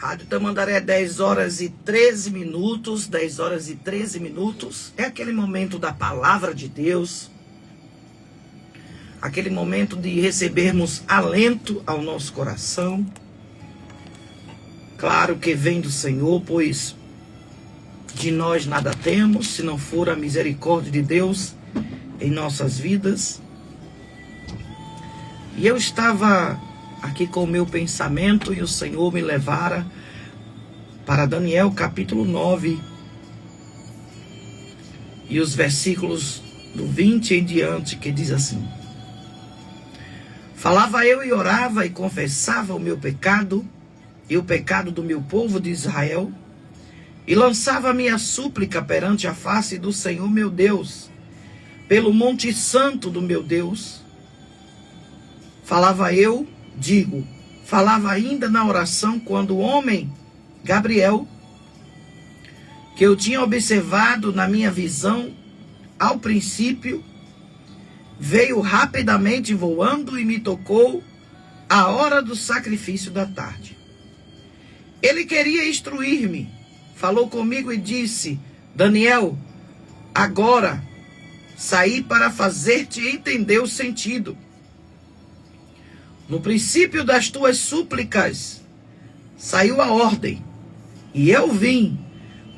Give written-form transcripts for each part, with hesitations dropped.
Rádio Tamandaré, 10 horas e 13 minutos, 10 horas e 13 minutos. É aquele momento da palavra de Deus, aquele momento de recebermos alento ao nosso coração. Claro que vem do Senhor, pois de nós nada temos, se não for a misericórdia de Deus em nossas vidas. E eu estava aqui com o meu pensamento e o Senhor me levara para Daniel capítulo 9 e os versículos do 20 em diante, que diz assim: falava eu e orava e confessava o meu pecado e o pecado do meu povo de Israel, e lançava a minha súplica perante a face do Senhor meu Deus, pelo monte santo do meu Deus. Falava eu, falava ainda na oração, quando o homem Gabriel, que eu tinha observado na minha visão ao princípio, veio rapidamente voando e me tocou à hora do sacrifício da tarde. Ele queria instruir-me, falou comigo e disse: Daniel, agora saí para fazer-te entender o sentido. No princípio das tuas súplicas saiu a ordem, e eu vim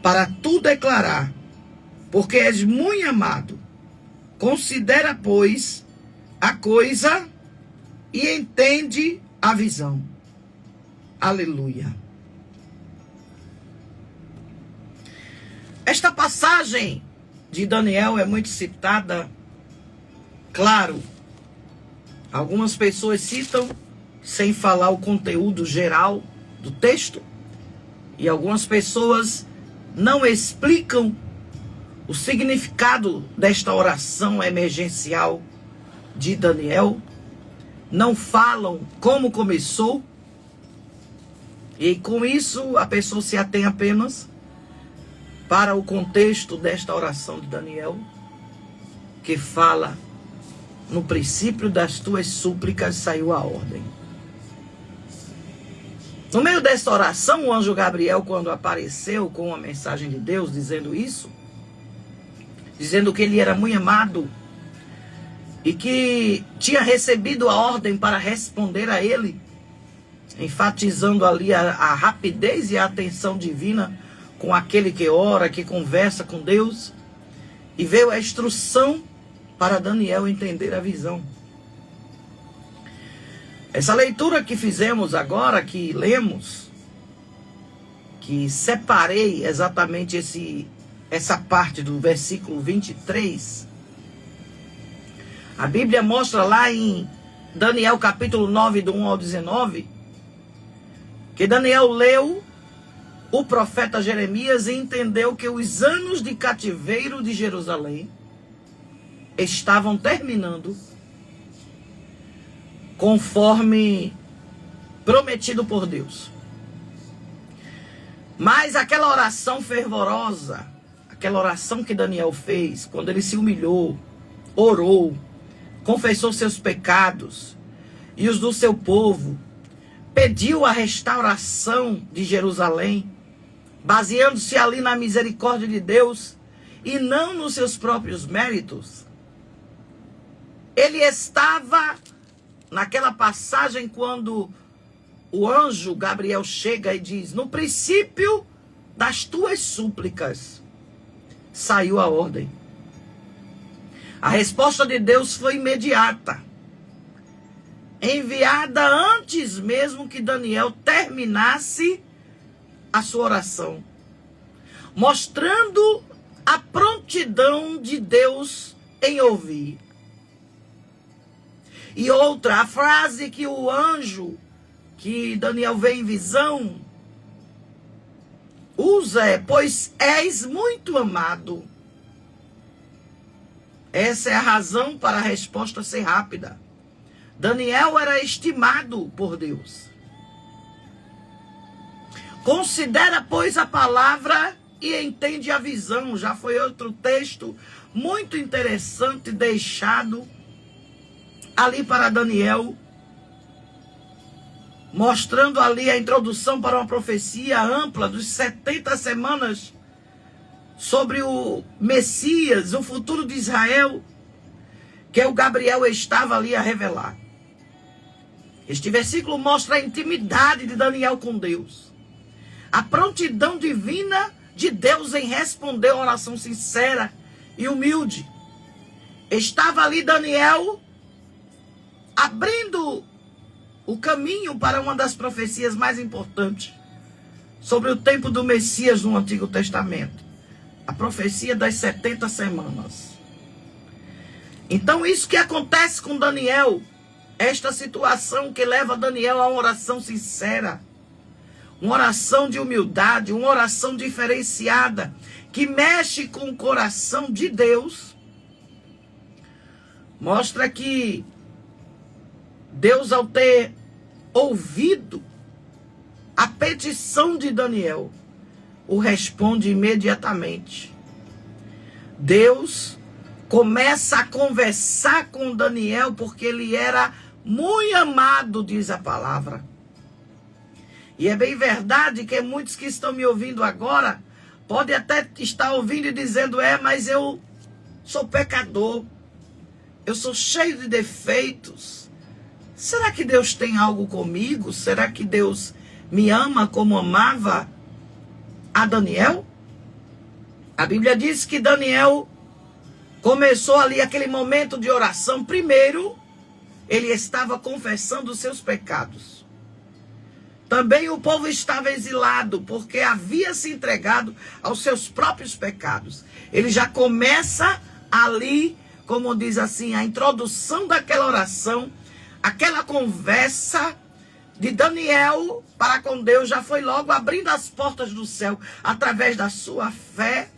para tu declarar, porque és muito amado. Considera, pois, a coisa e entende a visão. Aleluia. Esta passagem de Daniel é muito citada. Claro, algumas pessoas citam sem falar o conteúdo geral do texto, e algumas pessoas não explicam o significado desta oração emergencial de Daniel, não falam como começou, e com isso a pessoa se atém apenas para o contexto desta oração de Daniel, que fala: no princípio das tuas súplicas saiu a ordem. No meio desta oração, o anjo Gabriel, quando apareceu com a mensagem de Deus, dizendo isso, dizendo que ele era muito amado e que tinha recebido a ordem para responder a ele, enfatizando ali a rapidez e a atenção divina com aquele que ora, que conversa com Deus, e veio a instrução para Daniel entender a visão. Essa leitura que fizemos agora, que lemos, que separei exatamente essa parte do versículo 23, a Bíblia mostra lá em Daniel capítulo 9, do 1 ao 19, que Daniel leu o profeta Jeremias e entendeu que os anos de cativeiro de Jerusalém estavam terminando conforme prometido por Deus. Mas aquela oração fervorosa, aquela oração que Daniel fez, quando ele se humilhou, orou, confessou seus pecados e os do seu povo, pediu a restauração de Jerusalém, baseando-se ali na misericórdia de Deus e não nos seus próprios méritos. Ele estava naquela passagem quando o anjo Gabriel chega e diz: no princípio das tuas súplicas saiu a ordem. A resposta de Deus foi imediata, enviada antes mesmo que Daniel terminasse a sua oração, mostrando a prontidão de Deus em ouvir. E outra, a frase que o anjo, que Daniel vê em visão, usa é: pois és muito amado. Essa é a razão para a resposta ser rápida. Daniel era estimado por Deus. Considera, pois, a palavra e entende a visão. Já foi outro texto muito interessante deixado ali para Daniel, mostrando ali a introdução para uma profecia ampla dos 70 semanas sobre o Messias, o futuro de Israel, que o Gabriel estava ali a revelar. Este versículo mostra a intimidade de Daniel com Deus, a prontidão divina de Deus em responder a oração sincera e humilde. Estava ali Daniel abrindo o caminho para uma das profecias mais importantes sobre o tempo do Messias no Antigo Testamento, a profecia das 70 semanas. Então isso que acontece com Daniel, esta situação que leva Daniel a uma oração sincera, uma oração de humildade, uma oração diferenciada, que mexe com o coração de Deus, mostra que Deus, ao ter ouvido a petição de Daniel, o responde imediatamente. Deus começa a conversar com Daniel porque ele era muito amado, diz a palavra. E é bem verdade que muitos que estão me ouvindo agora podem até estar ouvindo e dizendo: mas eu sou pecador, eu sou cheio de defeitos. Será que Deus tem algo comigo? Será que Deus me ama como amava a Daniel? A Bíblia diz que Daniel começou ali aquele momento de oração. Primeiro, ele estava confessando os seus pecados. Também o povo estava exilado, porque havia se entregado aos seus próprios pecados. Ele já começa ali, como diz assim, a introdução daquela oração, aquela conversa de Daniel para com Deus já foi logo abrindo as portas do céu através da sua fé.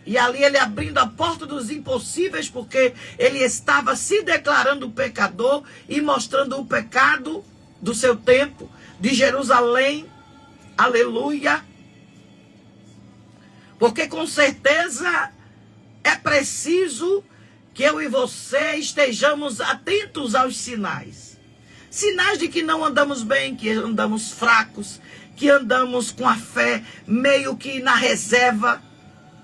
E ali ele abrindo a porta dos impossíveis, porque ele estava se declarando pecador e mostrando o pecado do seu tempo, de Jerusalém. Aleluia. Porque com certeza é preciso que eu e você estejamos atentos aos sinais. Sinais de que não andamos bem, que andamos fracos, que andamos com a fé meio que na reserva.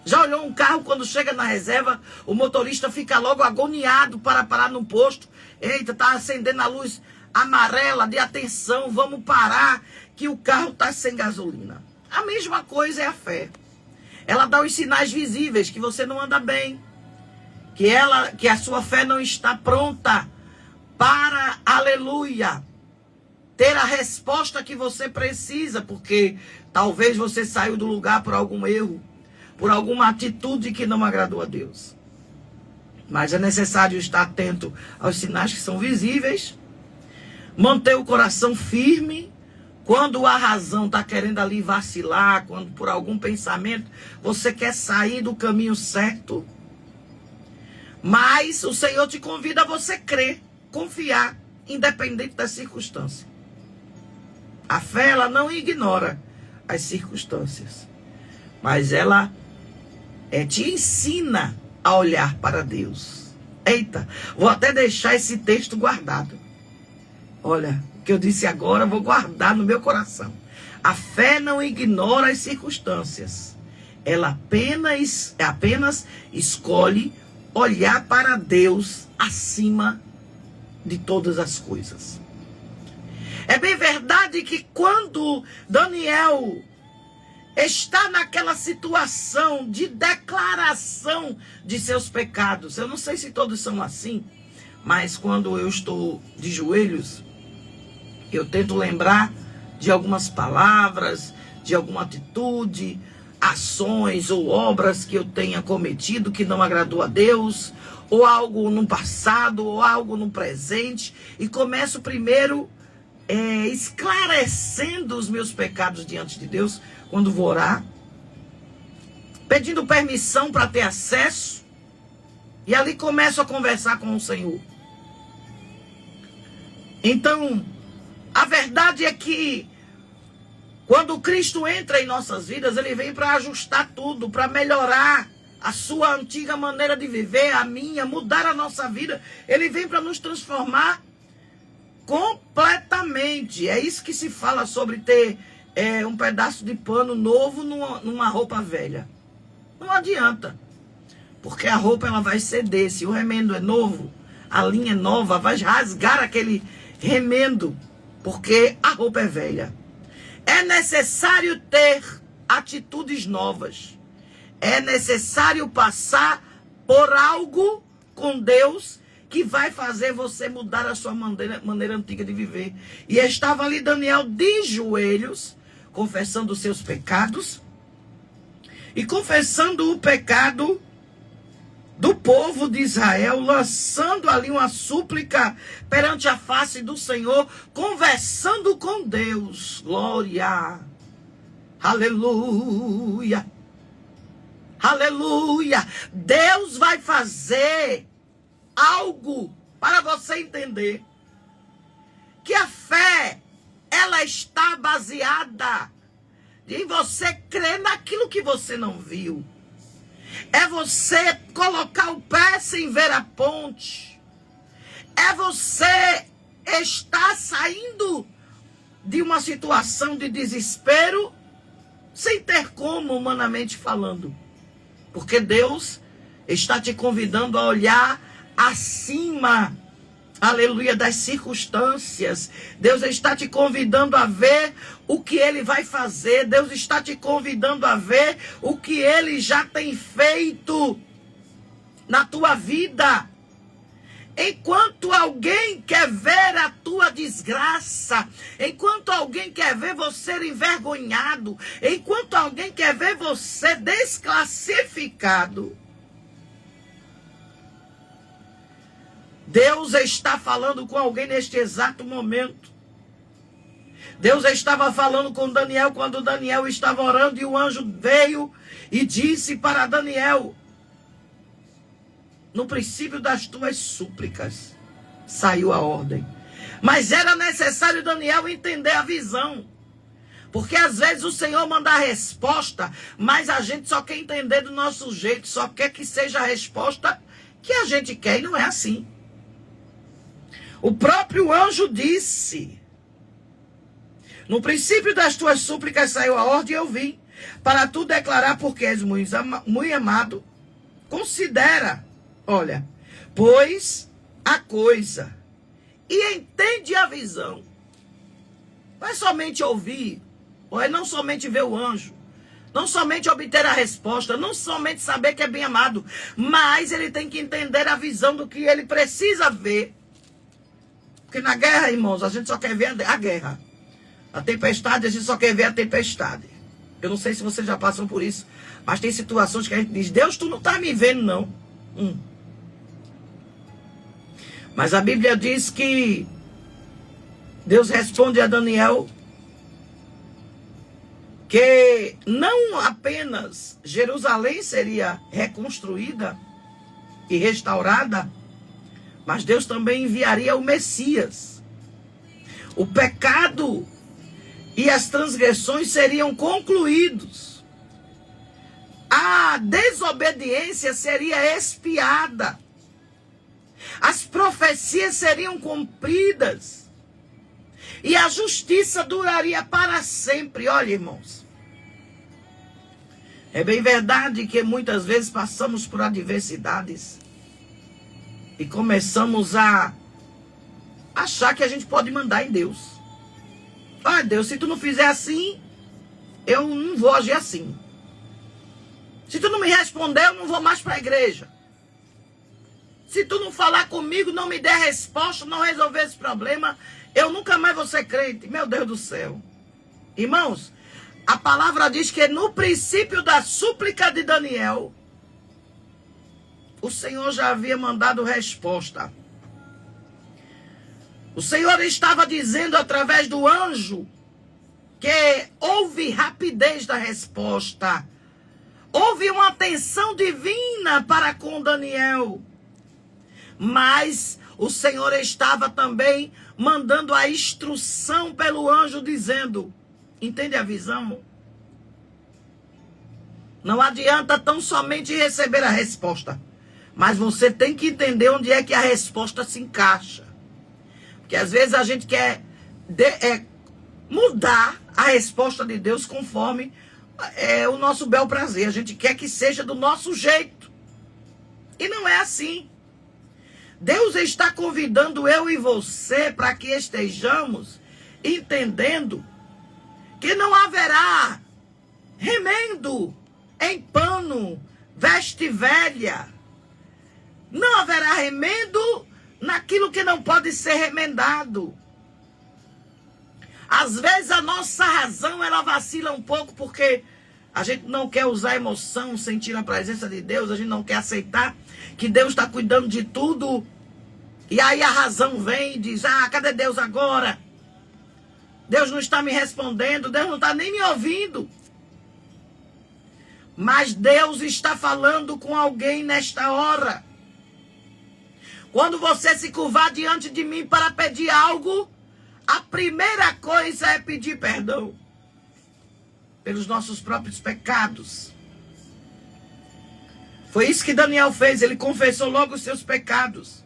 Já olhou um carro quando chega na reserva, o motorista fica logo agoniado para parar no posto. Eita, tá acendendo a luz amarela de atenção, vamos parar, que o carro está sem gasolina. A mesma coisa é a fé. Ela dá os sinais visíveis que você não anda bem, que a sua fé não está pronta para, aleluia, ter a resposta que você precisa, porque talvez você saiu do lugar por algum erro, por alguma atitude que não agradou a Deus. Mas é necessário estar atento aos sinais que são visíveis, manter o coração firme. Quando a razão está querendo ali vacilar, quando por algum pensamento você quer sair do caminho certo, mas o Senhor te convida a você crer, confiar, independente da circunstância. A fé, ela não ignora as circunstâncias, mas ela te ensina a olhar para Deus. Eita, vou até deixar esse texto guardado. Olha, o que eu disse agora, eu vou guardar no meu coração. A fé não ignora as circunstâncias. Ela apenas escolhe olhar para Deus acima de todas as coisas. É bem verdade que quando Daniel está naquela situação de declaração de seus pecados, eu não sei se todos são assim, mas quando eu estou de joelhos, eu tento lembrar de algumas palavras, de alguma atitude, ações ou obras que eu tenha cometido que não agradou a Deus, ou algo no passado, ou algo no presente, e começo primeiro esclarecendo os meus pecados diante de Deus, quando vou orar, pedindo permissão para ter acesso, e ali começo a conversar com o Senhor. Então, a verdade é que quando Cristo entra em nossas vidas, ele vem para ajustar tudo, para melhorar a sua antiga maneira de viver, a minha, mudar a nossa vida. Ele vem para nos transformar completamente. É isso que se fala sobre ter um pedaço de pano novo numa roupa velha. Não adianta. Porque a roupa ela vai ceder. Se o remendo é novo, a linha é nova, vai rasgar aquele remendo. Porque a roupa é velha. É necessário ter atitudes novas. É necessário passar por algo com Deus que vai fazer você mudar a sua maneira antiga de viver. E estava ali Daniel de joelhos, confessando os seus pecados e confessando o pecado do povo de Israel, lançando ali uma súplica perante a face do Senhor, conversando com Deus. Glória! Aleluia! Aleluia! Deus vai fazer algo para você entender que a fé, ela está baseada em você crer naquilo que você não viu. É você colocar o pé sem ver a ponte. É você estar saindo de uma situação de desespero sem ter como, humanamente falando. Porque Deus está te convidando a olhar acima, aleluia, das circunstâncias. Deus está te convidando a ver o que Ele vai fazer. Deus está te convidando a ver o que Ele já tem feito na tua vida. Enquanto alguém quer ver a tua desgraça, enquanto alguém quer ver você envergonhado, enquanto alguém quer ver você desclassificado, Deus está falando com alguém neste exato momento. Deus estava falando com Daniel quando Daniel estava orando e o anjo veio e disse para Daniel: no princípio das tuas súplicas saiu a ordem. Mas era necessário Daniel entender a visão. Porque às vezes o Senhor manda a resposta, mas a gente só quer entender do nosso jeito, só quer que seja a resposta que a gente quer, e não é assim. O próprio anjo disse: no princípio das tuas súplicas saiu a ordem e eu vim para tu declarar, porque és muito amado. Considera, olha, pois a coisa e entende a visão. Não é somente ouvir, ou é não somente ver o anjo, não somente obter a resposta, não somente saber que é bem amado, mas ele tem que entender a visão do que ele precisa ver. Porque na guerra, irmãos, a gente só quer ver a guerra. A tempestade, a gente só quer ver a tempestade. Eu não sei se vocês já passam por isso, mas tem situações que a gente diz: Deus, tu não está me vendo, não. Mas a Bíblia diz que Deus responde a Daniel que não apenas Jerusalém seria reconstruída e restaurada, mas Deus também enviaria o Messias. O pecado e as transgressões seriam concluídos. A desobediência seria expiada. As profecias seriam cumpridas. E a justiça duraria para sempre. Olha, irmãos, é bem verdade que muitas vezes passamos por adversidades e começamos a achar que a gente pode mandar em Deus. Ah, Deus, se tu não fizer assim, eu não vou agir assim. Se tu não me responder, eu não vou mais para a igreja. Se tu não falar comigo, não me der resposta, não resolver esse problema, eu nunca mais vou ser crente. Meu Deus do céu. Irmãos, a palavra diz que no princípio da súplica de Daniel, o Senhor já havia mandado resposta. O Senhor estava dizendo através do anjo que houve rapidez da resposta. Houve uma atenção divina para com Daniel. Mas o Senhor estava também mandando a instrução pelo anjo dizendo: entende a visão? Não adianta tão somente receber a resposta, mas você tem que entender onde é que a resposta se encaixa. Que às vezes a gente quer mudar a resposta de Deus conforme o nosso bel prazer. A gente quer que seja do nosso jeito. E não é assim. Deus está convidando eu e você para que estejamos entendendo que não haverá remendo em pano, veste velha. Não haverá remendo naquilo que não pode ser remendado. Às vezes a nossa razão ela vacila um pouco porque a gente não quer usar emoção, sentir a presença de Deus, a gente não quer aceitar que Deus está cuidando de tudo. E aí a razão vem e diz, cadê Deus agora? Deus não está me respondendo, Deus não está nem me ouvindo. Mas Deus está falando com alguém nesta hora. Quando você se curvar diante de mim para pedir algo, a primeira coisa é pedir perdão pelos nossos próprios pecados. Foi isso que Daniel fez, ele confessou logo os seus pecados.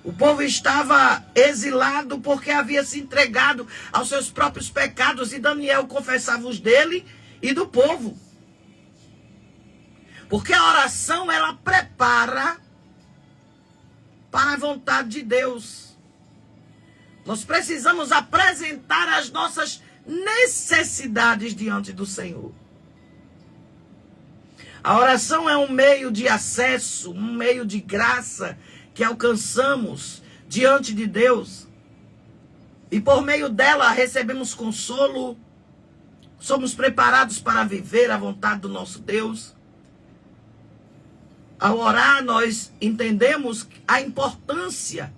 O povo estava exilado porque havia se entregado aos seus próprios pecados e Daniel confessava os dele e do povo. Porque a oração, ela prepara para a vontade de Deus. Nós precisamos apresentar as nossas necessidades diante do Senhor. A oração é um meio de acesso, um meio de graça que alcançamos diante de Deus. E por meio dela recebemos consolo, somos preparados para viver a vontade do nosso Deus. Ao orar, nós entendemos a importância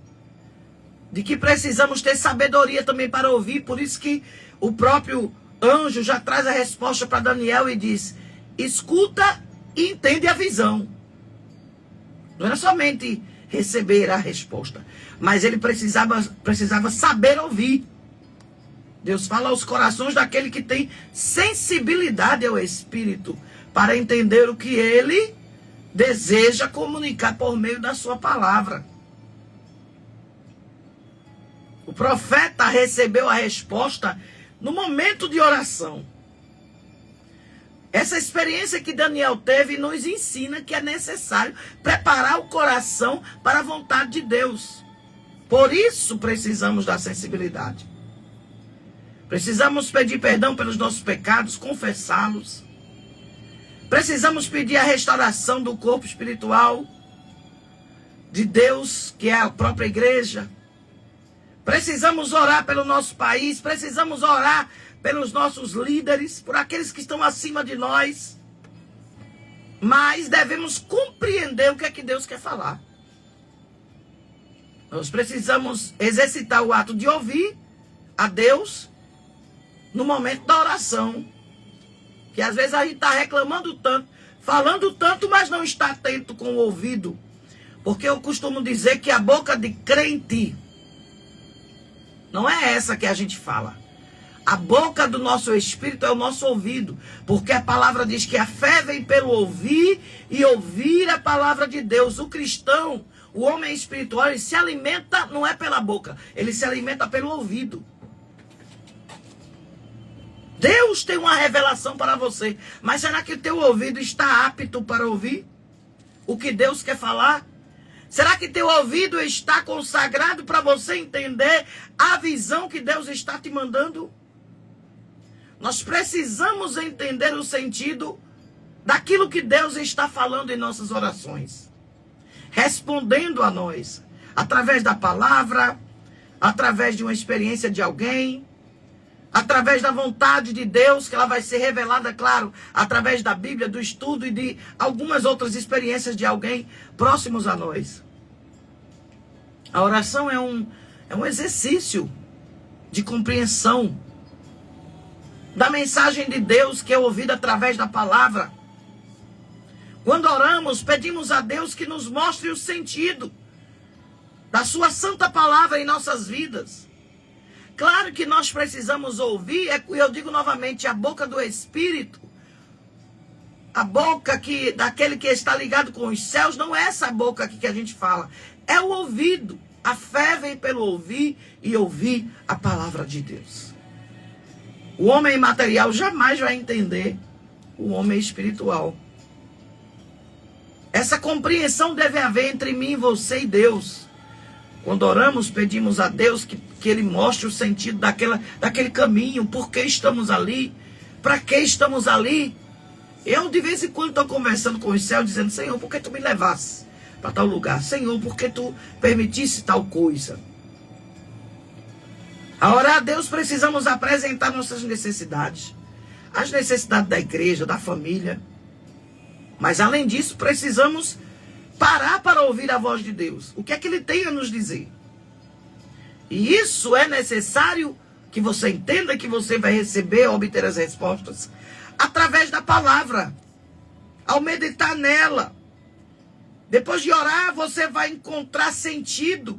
de que precisamos ter sabedoria também para ouvir. Por isso que o próprio anjo já traz a resposta para Daniel e diz, escuta e entende a visão. Não era somente receber a resposta, mas ele precisava saber ouvir. Deus fala aos corações daquele que tem sensibilidade ao Espírito para entender o que ele deseja comunicar por meio da sua palavra. O profeta recebeu a resposta no momento de oração. Essa experiência que Daniel teve nos ensina que é necessário preparar o coração para a vontade de Deus. Por isso precisamos da sensibilidade. Precisamos pedir perdão pelos nossos pecados, confessá-los. Precisamos pedir a restauração do corpo espiritual de Deus, que é a própria igreja. Precisamos orar pelo nosso país, precisamos orar pelos nossos líderes, por aqueles que estão acima de nós. Mas devemos compreender o que é que Deus quer falar. Nós precisamos exercitar o ato de ouvir a Deus no momento da oração. Que às vezes a gente está reclamando tanto, falando tanto, mas não está atento com o ouvido. Porque eu costumo dizer que a boca de crente não é essa que a gente fala. A boca do nosso espírito é o nosso ouvido. Porque a palavra diz que a fé vem pelo ouvir e ouvir a palavra de Deus. O cristão, o homem espiritual, ele se alimenta, não é pela boca, ele se alimenta pelo ouvido. Deus tem uma revelação para você. Mas será que o teu ouvido está apto para ouvir o que Deus quer falar? Será que teu ouvido está consagrado para você entender a visão que Deus está te mandando? Nós precisamos entender o sentido daquilo que Deus está falando em nossas orações. Respondendo a nós. Através da palavra, através de uma experiência de alguém, através da vontade de Deus, que ela vai ser revelada, claro, através da Bíblia, do estudo e de algumas outras experiências de alguém próximos a nós. A oração é um exercício de compreensão da mensagem de Deus que é ouvida através da palavra. Quando oramos, pedimos a Deus que nos mostre o sentido da sua santa palavra em nossas vidas. Claro que nós precisamos ouvir, eu digo novamente, a boca do Espírito, a boca daquele que está ligado com os céus, não é essa boca aqui que a gente fala, é o ouvido, A fé vem pelo ouvir e ouvir a palavra de Deus. O homem material jamais vai entender o homem espiritual. Essa compreensão deve haver entre mim, você e Deus. Quando oramos, pedimos a Deus que Ele mostre o sentido daquele caminho, por que estamos ali, para que estamos ali. Eu, de vez em quando, estou conversando com o céu, dizendo: Senhor, por que tu me levasse para tal lugar? Senhor, por que tu permitisse tal coisa? A orar a Deus, precisamos apresentar nossas necessidades. As necessidades da igreja, da família. Mas, além disso, precisamos parar para ouvir a voz de Deus. O que é que Ele tem a nos dizer? E isso é necessário que você entenda que você vai receber, obter as respostas através da palavra. Ao meditar nela. Depois de orar, você vai encontrar sentido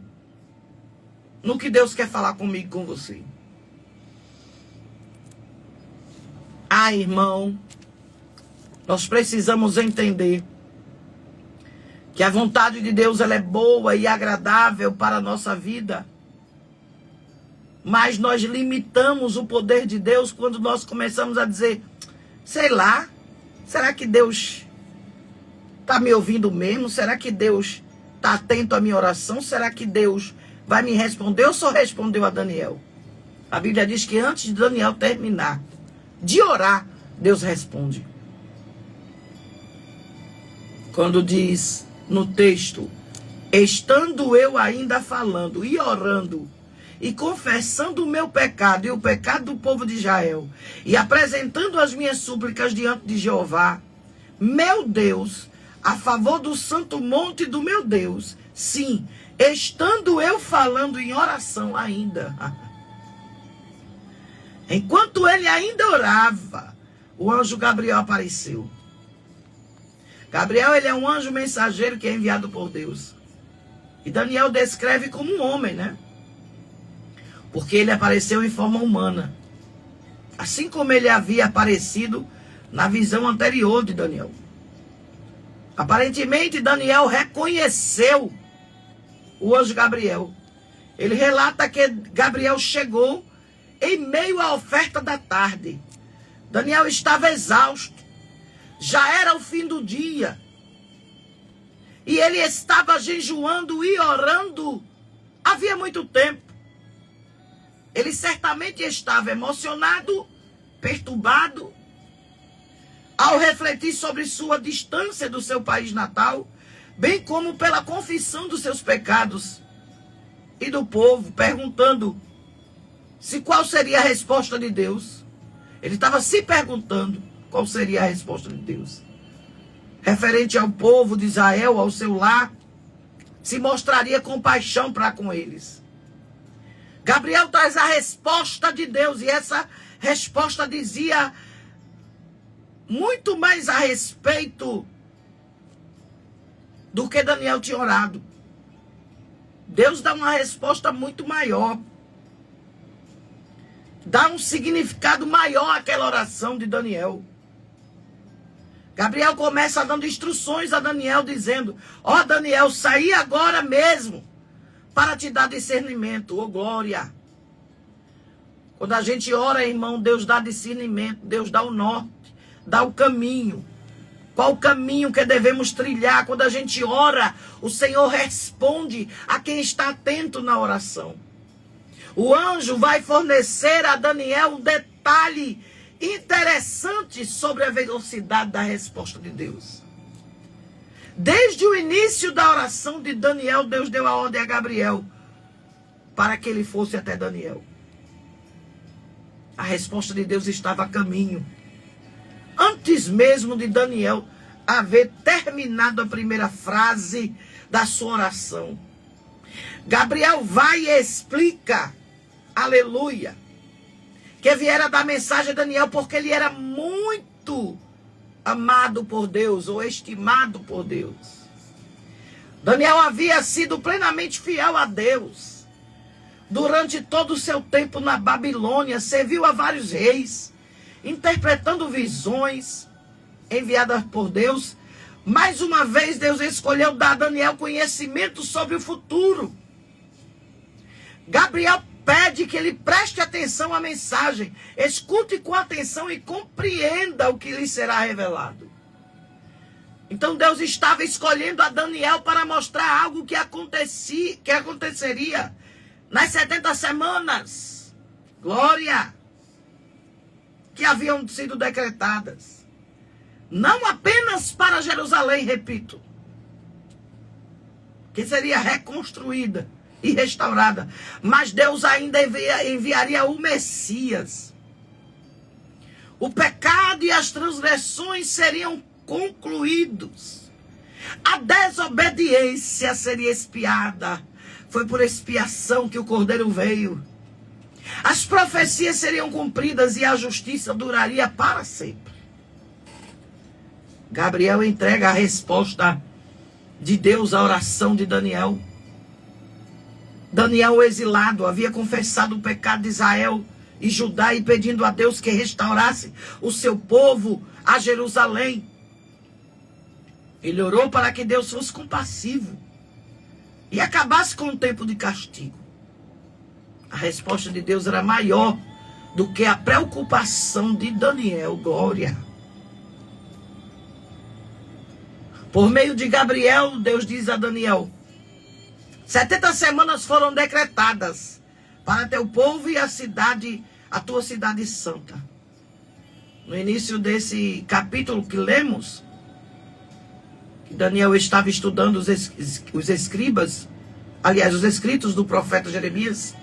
no que Deus quer falar comigo e com você. Ah, irmão, nós precisamos entender que a vontade de Deus ela é boa e agradável para a nossa vida. Mas nós limitamos o poder de Deus quando nós começamos a dizer: sei lá, será que Deus está me ouvindo mesmo? Será que Deus está atento à minha oração? Será que Deus vai me responder? Ou só respondeu a Daniel? A Bíblia diz que antes de Daniel terminar de orar, Deus responde. Quando diz no texto: estando eu ainda falando e orando e confessando o meu pecado e o pecado do povo de Israel e apresentando as minhas súplicas diante de Jeová, meu Deus, a favor do santo monte do meu Deus, sim, estando eu falando em oração ainda. Enquanto ele ainda orava, o anjo Gabriel apareceu. Gabriel, ele é um anjo mensageiro que é enviado por Deus. E Daniel descreve como um homem, né? Porque ele apareceu em forma humana. Assim como ele havia aparecido na visão anterior de Daniel. Aparentemente, Daniel reconheceu o anjo Gabriel. Ele relata que Gabriel chegou em meio à oferta da tarde. Daniel estava exausto. Já era o fim do dia. E ele estava jejuando e orando havia muito tempo. Ele certamente estava emocionado, perturbado, ao refletir sobre sua distância do seu país natal, bem como pela confissão dos seus pecados e do povo, perguntando qual seria a resposta de Deus. Ele estava se perguntando qual seria a resposta de Deus. Referente ao povo de Israel, ao seu lar, se mostraria compaixão para com eles. Gabriel traz a resposta de Deus, e essa resposta dizia muito mais a respeito do que Daniel tinha orado. Deus dá uma resposta muito maior. Dá um significado maior àquela oração de Daniel. Gabriel começa dando instruções a Daniel, dizendo: ó Daniel, saí agora mesmo para te dar discernimento. Ô glória! Quando a gente ora, irmão, Deus dá discernimento, Deus dá o norte, dá o caminho. Qual o caminho que devemos trilhar? Quando a gente ora, o Senhor responde a quem está atento na oração. O anjo vai fornecer a Daniel um detalhe interessante sobre a velocidade da resposta de Deus. Desde o início da oração de Daniel, Deus deu a ordem a Gabriel para que ele fosse até Daniel. A resposta de Deus estava a caminho. Antes mesmo de Daniel haver terminado a primeira frase da sua oração, Gabriel vai e explica, aleluia, que viera dar mensagem a Daniel porque ele era muito amado por Deus ou estimado por Deus. Daniel havia sido plenamente fiel a Deus. Durante todo o seu tempo na Babilônia, serviu a vários reis, interpretando visões enviadas por Deus. Mais uma vez, Deus escolheu dar a Daniel conhecimento sobre o futuro. Gabriel pede que ele preste atenção à mensagem, escute com atenção e compreenda o que lhe será revelado. Então Deus estava escolhendo a Daniel para mostrar algo que aconteceria nas 70 semanas. Glória! Que haviam sido decretadas. Não apenas para Jerusalém, repito, que seria reconstruída e restaurada, mas Deus ainda enviaria o Messias. O pecado e as transgressões seriam concluídos. A desobediência seria expiada. Foi por expiação que o Cordeiro veio. As profecias seriam cumpridas e a justiça duraria para sempre. Gabriel entrega a resposta de Deus à oração de Daniel. Daniel, o exilado, havia confessado o pecado de Israel e Judá e pedindo a Deus que restaurasse o seu povo a Jerusalém. Ele orou para que Deus fosse compassivo e acabasse com o tempo de castigo. A resposta de Deus era maior do que a preocupação de Daniel. Glória! Por meio de Gabriel, Deus diz a Daniel: 70 semanas foram decretadas para teu povo e a tua cidade santa. No início desse capítulo que lemos, Daniel estava estudando os escribas, aliás, os escritos do profeta Jeremias.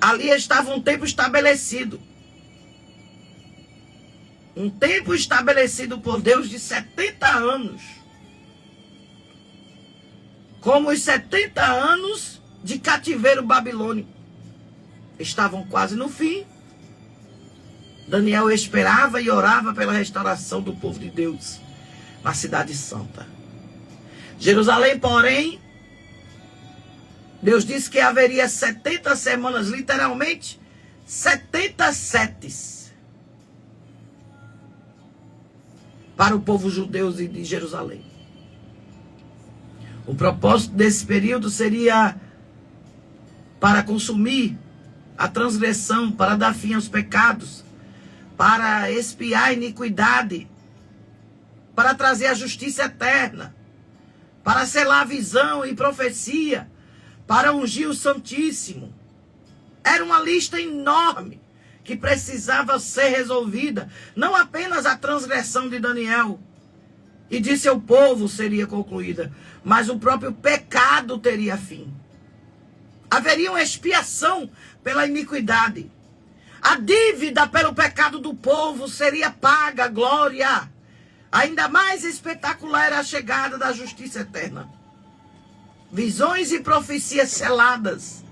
Ali estava um tempo estabelecido. Um tempo estabelecido por Deus de 70 anos. Como os 70 anos de cativeiro babilônico. Estavam quase no fim. Daniel esperava e orava pela restauração do povo de Deus na cidade santa. Jerusalém, porém, Deus disse que haveria 70 semanas, literalmente 70 setes, para o povo judeu de Jerusalém. O propósito desse período seria para consumir a transgressão, para dar fim aos pecados, para expiar a iniquidade, para trazer a justiça eterna, para selar a visão e profecia, para ungir o Santíssimo. Era uma lista enorme que precisava ser resolvida. Não apenas a transgressão de Daniel e de seu povo seria concluída, mas o próprio pecado teria fim. Haveria uma expiação pela iniquidade. A dívida pelo pecado do povo seria paga, glória. Ainda mais espetacular era a chegada da justiça eterna. Visões e profecias seladas.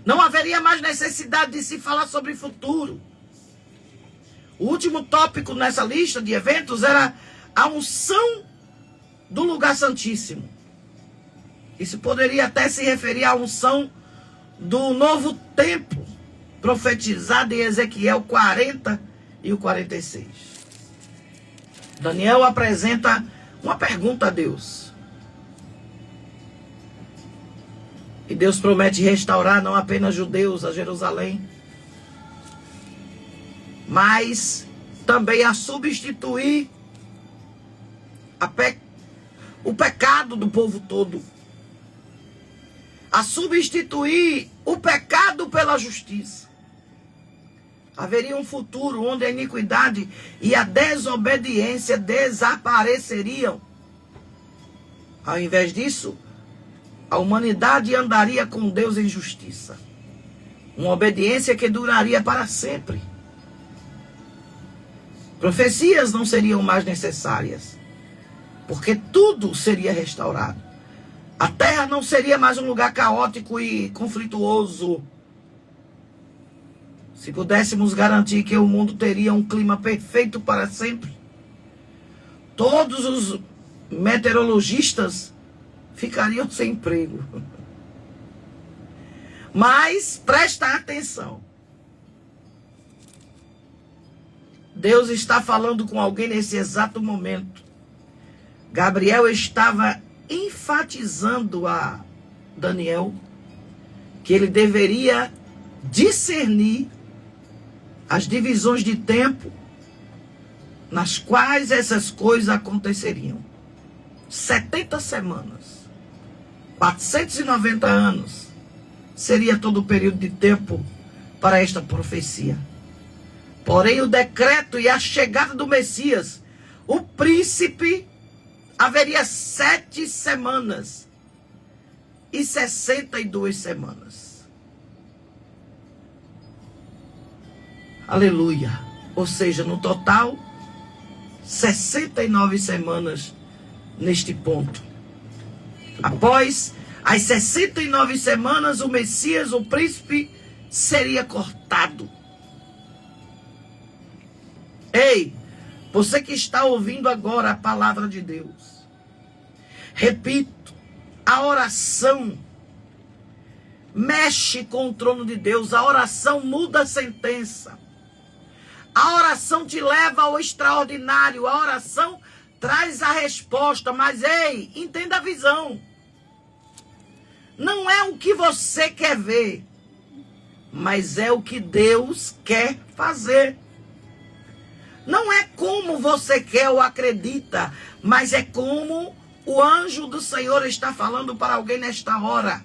Não haveria mais necessidade de se falar sobre futuro. O último tópico nessa lista de eventos era a unção do lugar santíssimo. Isso poderia até se referir à unção do novo templo, profetizado em Ezequiel 40 e o 46. Daniel apresenta uma pergunta a Deus. E Deus promete restaurar não apenas judeus a Jerusalém, mas também a substituir o pecado do povo todo. A substituir o pecado pela justiça. Haveria um futuro onde a iniquidade e a desobediência desapareceriam. Ao invés disso, a humanidade andaria com Deus em justiça. Uma obediência que duraria para sempre. Profecias não seriam mais necessárias, porque tudo seria restaurado. A terra não seria mais um lugar caótico e conflituoso. Se pudéssemos garantir que o mundo teria um clima perfeito para sempre, todos os meteorologistas ficariam sem emprego. Mas presta atenção. Deus está falando com alguém nesse exato momento. Gabriel estava enfatizando a Daniel que ele deveria discernir as divisões de tempo nas quais essas coisas aconteceriam. 70 semanas, 490 anos, seria todo o período de tempo para esta profecia. Porém, o decreto e a chegada do Messias, o príncipe, haveria 7 semanas e 62 semanas. Aleluia. Ou seja, no total, 69 semanas neste ponto. Após as 69 semanas, o Messias, o príncipe, seria cortado. Ei, você que está ouvindo agora a palavra de Deus, repito, a oração mexe com o trono de Deus, a oração muda a sentença, a oração te leva ao extraordinário, a oração traz a resposta, mas ei, entenda a visão. Não é o que você quer ver, mas é o que Deus quer fazer. Não é como você quer ou acredita, mas é como o anjo do Senhor está falando para alguém nesta hora.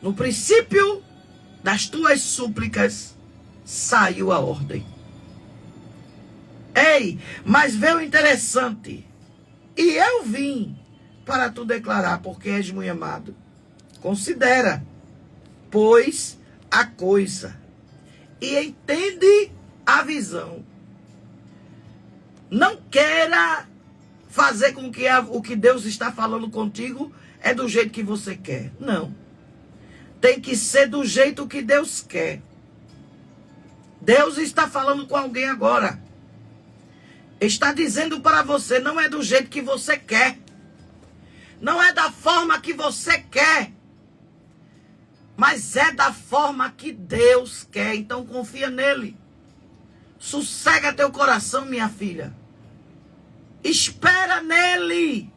No princípio das tuas súplicas saiu a ordem. Ei, mas veio interessante. E eu vim para tu declarar, porque és muito amado. Considera, pois, a coisa e entende a visão. Não queira fazer com que o que Deus está falando contigo é do jeito que você quer. Não. Tem que ser do jeito que Deus quer. Deus está falando com alguém agora. Está dizendo para você, não é do jeito que você quer. Não é da forma que você quer. Mas é da forma que Deus quer. Então confia nele. Sossega teu coração, minha filha. Espera nele.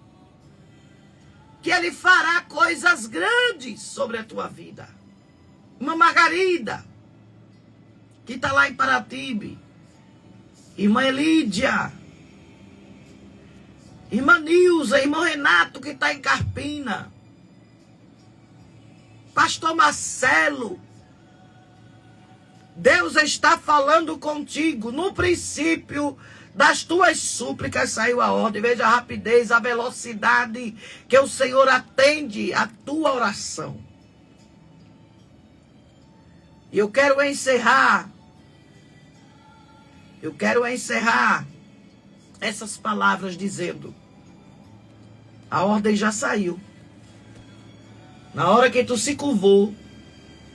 Que ele fará coisas grandes sobre a tua vida. Irmã Margarida, que está lá em Paratibe. Irmã Elídia. Irmã Nilza, irmão Renato, que está em Carpina. Pastor Marcelo. Deus está falando contigo. No princípio das tuas súplicas saiu a ordem. Veja a rapidez, a velocidade que o Senhor atende a tua oração. E eu quero encerrar essas palavras dizendo: a ordem já saiu. Na hora que tu se curvou,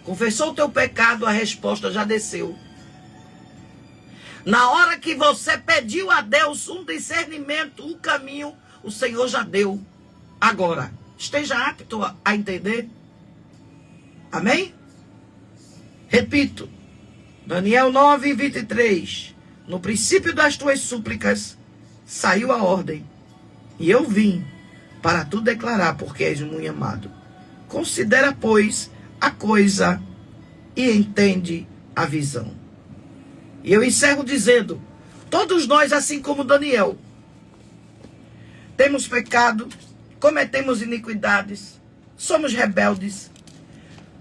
confessou o teu pecado, a resposta já desceu. Na hora que você pediu a Deus um discernimento, um caminho, o Senhor já deu. Agora, esteja apto a entender. Amém? Repito, Daniel 9, 23. No princípio das tuas súplicas saiu a ordem, e eu vim para tu declarar, porque és muito amado. Considera, pois, a coisa e entende a visão. E eu encerro dizendo: todos nós, assim como Daniel, temos pecado, cometemos iniquidades, somos rebeldes.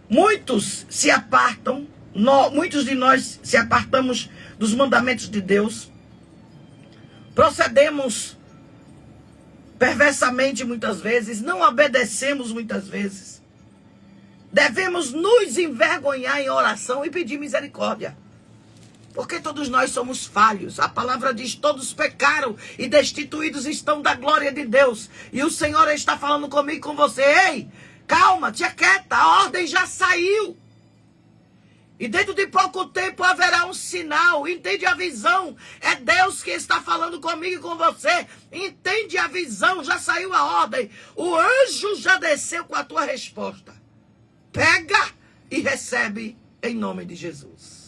Muitos se apartam, muitos de nós se apartamos dos mandamentos de Deus. Procedemos perversamente muitas vezes, não obedecemos muitas vezes. Devemos nos envergonhar em oração e pedir misericórdia. Porque todos nós somos falhos. A palavra diz: todos pecaram e destituídos estão da glória de Deus. E o Senhor está falando comigo e com você. Ei, calma, te aquieta, a ordem já saiu. E dentro de pouco tempo haverá um sinal. Entende a visão? É Deus que está falando comigo e com você. Entende a visão? Já saiu a ordem. O anjo já desceu com a tua resposta. Pega e recebe em nome de Jesus.